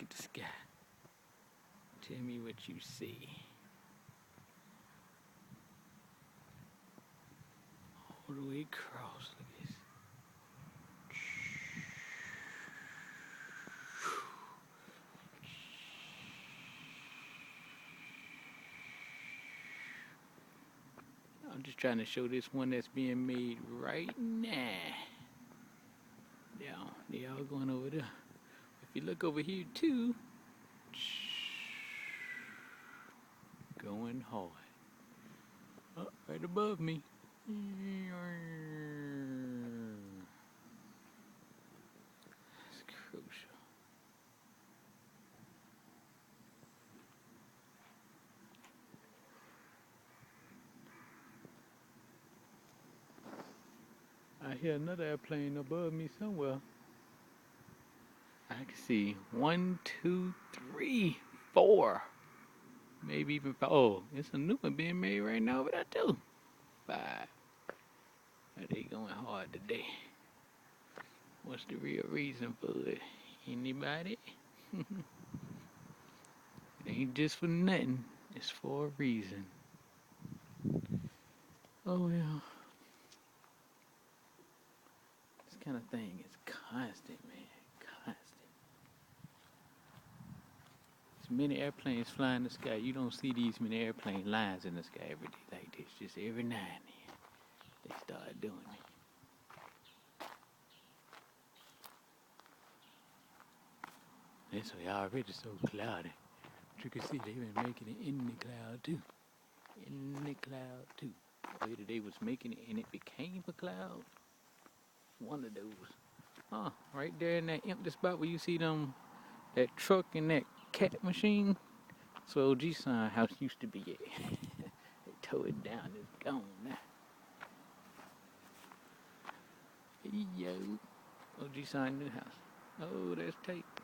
at the sky. Tell me what you see. All the way across. Look at this. I'm just trying to show this one that's being made right now. Yeah, they all going over there. If you look over here too, going hard. Oh, right above me. That's crucial. I hear another airplane above me somewhere. I can see 1, 2, 3, 4. Maybe even 5. Oh, it's a new one being made right now over there too. 5. Are they going hard today? What's the real reason for it? Anybody? It ain't just for nothing. It's for a reason. Oh yeah. This kind of thing is constant, man. Constant. There's many airplanes flying in the sky. You don't see these many airplane lines in the sky every day like this. Just every now and then they start doing it. This way already so cloudy. But you can see they've been making it in the cloud too. In the cloud too. Whether they was making it and it became a cloud. One of those. Oh, right there in that empty spot where you see them, that truck and that cat machine. That's where OG Sign house used to be at. They tore it down, it's gone now. Hey yo, OG Sign new house. Oh, that's tape.